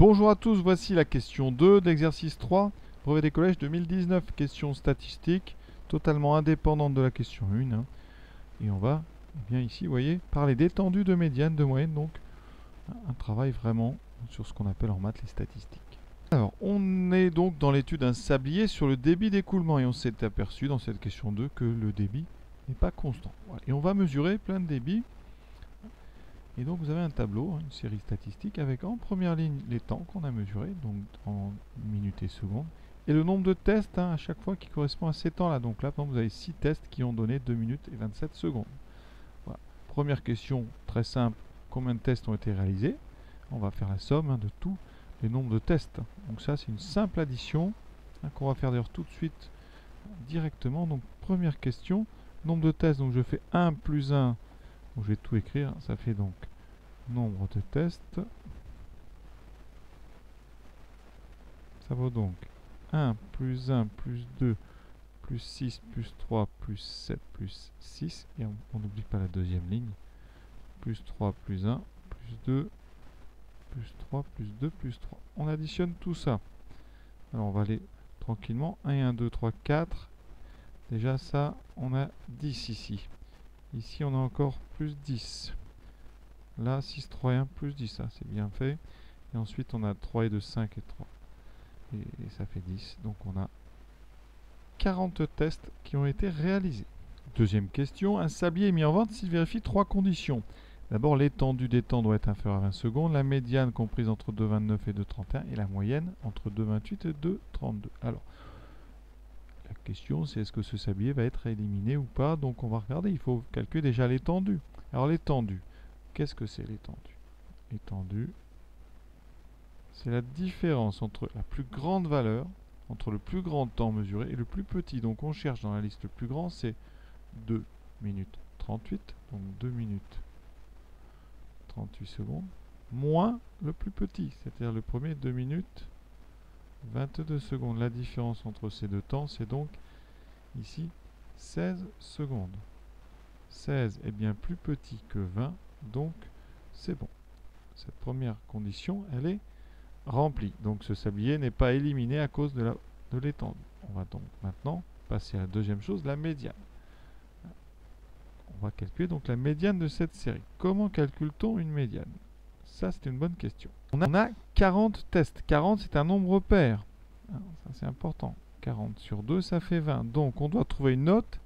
Bonjour à tous, voici la question 2 d'exercice 3, brevet des collèges 2019, question statistique, totalement indépendante de la question 1. Hein. Et on va, eh bien ici, vous voyez, parler d'étendue, de médiane, de moyenne, donc un travail vraiment sur ce qu'on appelle en maths les statistiques. Alors, on est donc dans l'étude d'un sablier sur le débit d'écoulement et on s'est aperçu dans cette question 2 que le débit n'est pas constant. Voilà. Et on va mesurer plein de débits. Et donc vous avez un tableau, une série statistique avec en première ligne les temps qu'on a mesurés, donc en minutes et secondes, et le nombre de tests à chaque fois qui correspond à ces temps-là. Donc là, par exemple, vous avez 6 tests qui ont donné 2 minutes et 27 secondes. Voilà. Première question, très simple, combien de tests ont été réalisés? On va faire la somme de tous les nombres de tests. Donc ça, c'est une simple addition qu'on va faire d'ailleurs tout de suite directement. Donc première question, nombre de tests, donc je fais 1 plus 1. Donc je vais tout écrire, ça fait donc nombre de tests. Ça vaut donc 1 plus 1 plus 2 plus 6 plus 3 plus 7 plus 6. Et on n'oublie pas la deuxième ligne. Plus 3 plus 1 plus 2 plus 3 plus 2 plus 3. On additionne tout ça. Alors on va aller tranquillement. 1 et 1, 2, 3, 4. Déjà ça, on a 10 ici. Ici, on a encore plus 10. Là, 6, 3 et 1, plus 10. Ça, c'est bien fait. Et ensuite, on a 3 et 2, 5 et 3. Et ça fait 10. Donc, on a 40 tests qui ont été réalisés. Deuxième question. Un sablier est mis en vente s'il vérifie 3 conditions. D'abord, l'étendue des temps doit être inférieure à 20 secondes. La médiane comprise entre 2,29 et 2,31. Et la moyenne entre 2,28 et 2,32. Alors, la question, c'est est-ce que ce sablier va être éliminé ou pas? Donc on va regarder, il faut calculer déjà l'étendue. Alors l'étendue, qu'est-ce que c'est l'étendue? L'étendue, c'est la différence entre la plus grande valeur, entre le plus grand temps mesuré et le plus petit. Donc on cherche dans la liste le plus grand, c'est 2 minutes 38, donc 2 minutes 38 secondes, moins le plus petit, c'est-à-dire le premier 2 minutes 22 secondes. La différence entre ces deux temps, c'est donc ici 16 secondes. 16 est bien plus petit que 20, donc c'est bon. Cette première condition, elle est remplie. Donc ce sablier n'est pas éliminé à cause de l'étendue. On va donc maintenant passer à la deuxième chose, la médiane. On va calculer donc la médiane de cette série. Comment calcule-t-on une médiane? Ça, c'est une bonne question. On a 40 tests. 40, c'est un nombre pair. Ça, c'est important. 40 sur 2, ça fait 20. Donc, on doit trouver une note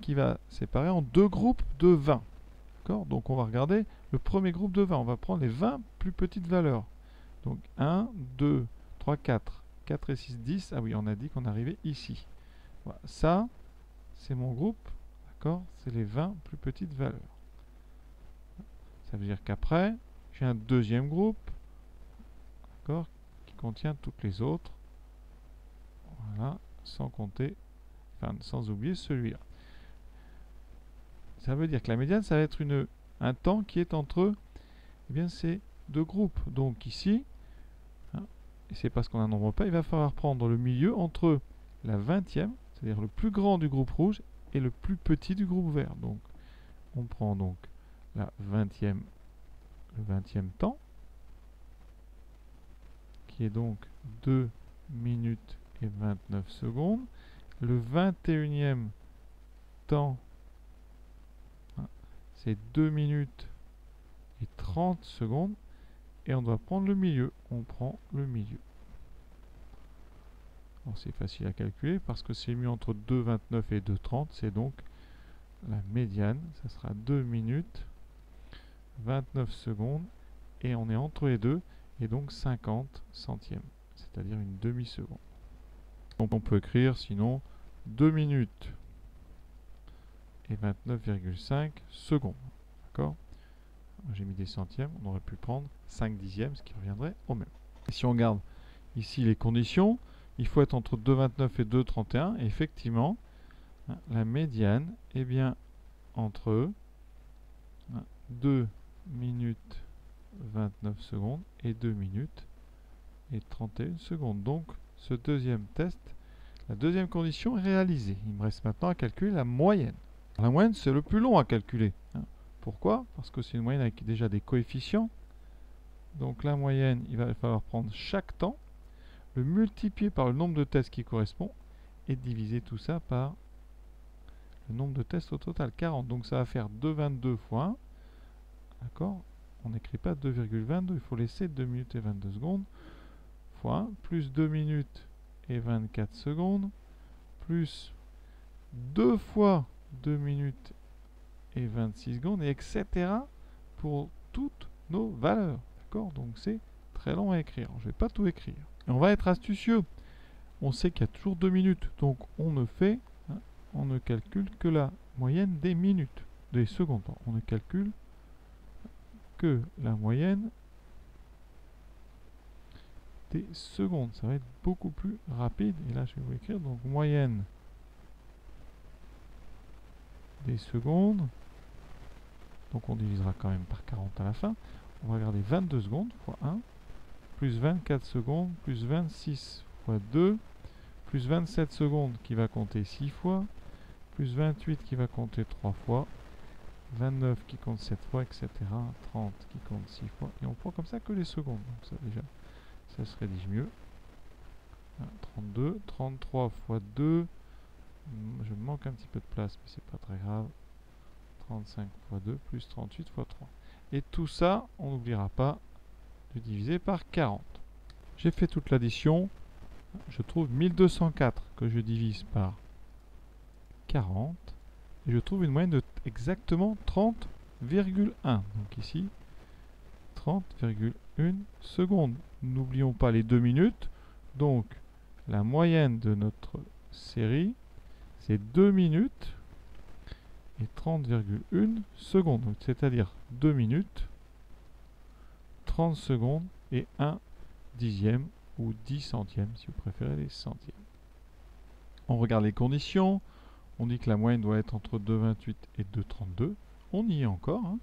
qui va séparer en deux groupes de 20. Donc, on va regarder le premier groupe de 20. On va prendre les 20 plus petites valeurs. Donc, 1, 2, 3, 4. 4 et 6, 10. Ah oui, on a dit qu'on arrivait ici. Voilà. Ça, c'est mon groupe. C'est les 20 plus petites valeurs. Ça veut dire qu'après, j'ai un deuxième groupe, qui contient toutes les autres. Voilà, sans compter, enfin, sans oublier celui-là. Ça veut dire que la médiane, ça va être un temps qui est entre ces deux groupes. Donc ici, et c'est parce qu'on a un nombre pair, il va falloir prendre le milieu entre la 20e, c'est-à-dire le plus grand du groupe rouge, et le plus petit du groupe vert. Donc, on prend donc le 20e temps, qui est donc 2 minutes et 29 secondes. Le 21e temps, c'est 2 minutes et 30 secondes. Et on doit prendre le milieu. On prend le milieu. Alors c'est facile à calculer parce que c'est mis entre 2,29 et 2,30. C'est donc la médiane. Ça sera 2 minutes 29 secondes. Et on est entre les deux. Et donc 50 centièmes. C'est-à-dire une demi-seconde. Donc on peut écrire sinon 2 minutes et 29,5 secondes. D'accord? J'ai mis des centièmes, on aurait pu prendre 5 dixièmes, ce qui reviendrait au même. Et si on regarde ici les conditions, il faut être entre 2,29 et 2,31. Et effectivement, la médiane est bien entre 2 minutes 29 secondes et 2 minutes et 31 secondes. Donc, ce deuxième test, la deuxième condition est réalisée. Il me reste maintenant à calculer la moyenne. La moyenne, c'est le plus long à calculer. Pourquoi? Parce que c'est une moyenne avec déjà des coefficients. Donc la moyenne, il va falloir prendre chaque temps, le multiplier par le nombre de tests qui correspond et diviser tout ça par le nombre de tests au total, 40. Donc ça va faire 2,22 fois 1. D'accord? On n'écrit pas 2,22, il faut laisser 2 minutes et 22 secondes fois 1, plus 2 minutes et 24 secondes, plus 2 fois 2 minutes et 26 secondes, et etc. pour toutes nos valeurs. D'accord? Donc c'est très long à écrire. Je ne vais pas tout écrire. Et on va être astucieux. On sait qu'il y a toujours 2 minutes, donc on ne calcule que la moyenne des minutes, des secondes. On ne calcule que la moyenne des secondes. Ça va être beaucoup plus rapide. Et là, je vais vous écrire. Donc, moyenne des secondes. Donc, on divisera quand même par 40 à la fin. On va regarder 22 secondes fois 1, plus 24 secondes, plus 26 fois 2, plus 27 secondes qui va compter 6 fois, plus 28 qui va compter 3 fois, 29 qui compte 7 fois, etc. 30 qui compte 6 fois. Et on prend comme ça que les secondes. Donc ça déjà, ça se rédige mieux. 32, 33 fois 2. Je manque un petit peu de place, mais c'est pas très grave. 35 fois 2, plus 38 fois 3. Et tout ça, on n'oubliera pas de diviser par 40. J'ai fait toute l'addition. Je trouve 1204 que je divise par 40. Et je trouve une moyenne de exactement 30,1. Donc ici, 30,1 secondes. N'oublions pas les 2 minutes. Donc, la moyenne de notre série, c'est 2 minutes et 30,1 secondes. C'est-à-dire 2 minutes, 30 secondes et 1 dixième ou 10 centièmes, si vous préférez les centièmes. On regarde les conditions. On dit que la moyenne doit être entre 2,28 et 2,32. On y est encore. Hein.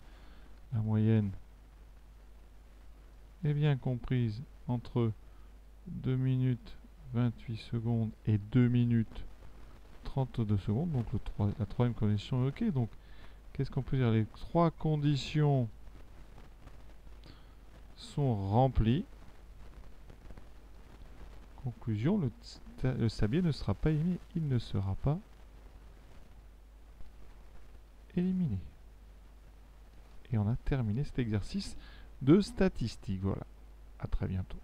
La moyenne est bien comprise entre 2 minutes 28 secondes et 2 minutes 32 secondes. Donc la troisième condition est OK. Donc qu'est-ce qu'on peut dire? Les 3 conditions sont remplies. Conclusion, le sablier ne sera pas éliminé. Il ne sera pas éliminé. Et on a terminé cet exercice de statistique. Voilà. À très bientôt.